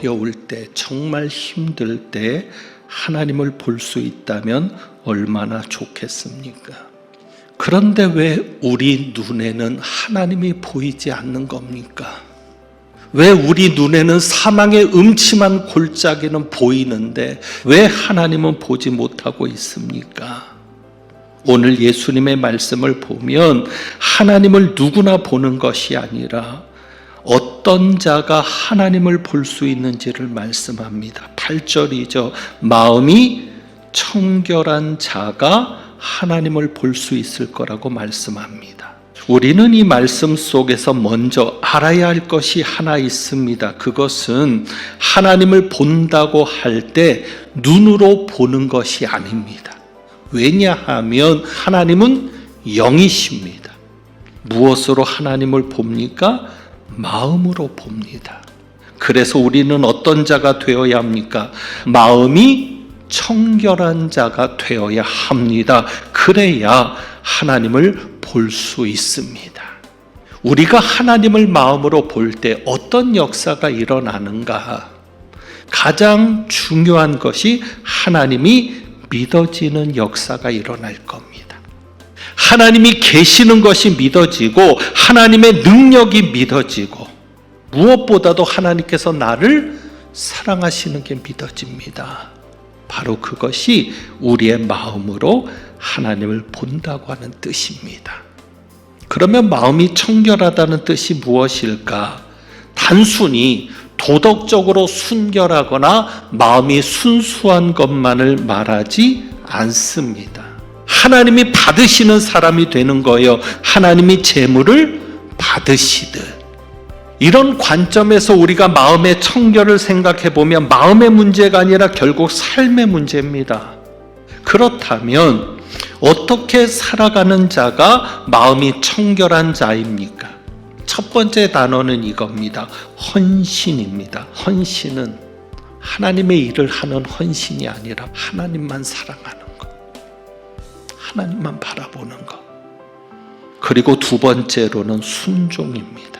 어려울 때, 정말 힘들 때 하나님을 볼 수 있다면 얼마나 좋겠습니까? 그런데 왜 우리 눈에는 하나님이 보이지 않는 겁니까? 왜 우리 눈에는 사망의 음침한 골짜기는 보이는데 왜 하나님은 보지 못하고 있습니까? 오늘 예수님의 말씀을 보면 하나님을 누구나 보는 것이 아니라 어떤 자가 하나님을 볼 수 있는지를 말씀합니다. 8절이죠. 마음이 청결한 자가 하나님을 볼 수 있을 거라고 말씀합니다. 우리는 이 말씀 속에서 먼저 알아야 할 것이 하나 있습니다. 그것은 하나님을 본다고 할 때 눈으로 보는 것이 아닙니다. 왜냐하면 하나님은 영이십니다. 무엇으로 하나님을 봅니까? 마음으로 봅니다. 그래서 우리는 어떤 자가 되어야 합니까? 마음이 청결한 자가 되어야 합니다. 그래야 하나님을 볼 수 있습니다. 우리가 하나님을 마음으로 볼 때 어떤 역사가 일어나는가? 가장 중요한 것이 하나님이 믿어지는 역사가 일어날 겁니다. 하나님이 계시는 것이 믿어지고 하나님의 능력이 믿어지고 무엇보다도 하나님께서 나를 사랑하시는 게 믿어집니다. 바로 그것이 우리의 마음으로 하나님을 본다고 하는 뜻입니다. 그러면 마음이 청결하다는 뜻이 무엇일까? 단순히 도덕적으로 순결하거나 마음이 순수한 것만을 말하지 않습니다. 하나님이 받으시는 사람이 되는 거예요. 하나님이 재물을 받으시듯. 이런 관점에서 우리가 마음의 청결을 생각해 보면 마음의 문제가 아니라 결국 삶의 문제입니다. 그렇다면 어떻게 살아가는 자가 마음이 청결한 자입니까? 첫 번째 단어는 이겁니다. 헌신입니다. 헌신은 하나님의 일을 하는 헌신이 아니라 하나님만 사랑하는 것, 하나님만 바라보는 것. 그리고 두 번째로는 순종입니다.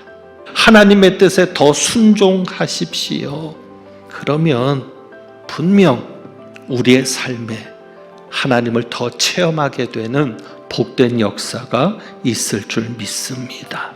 하나님의 뜻에 더 순종하십시오. 그러면 분명 우리의 삶에 하나님을 더 체험하게 되는 복된 역사가 있을 줄 믿습니다.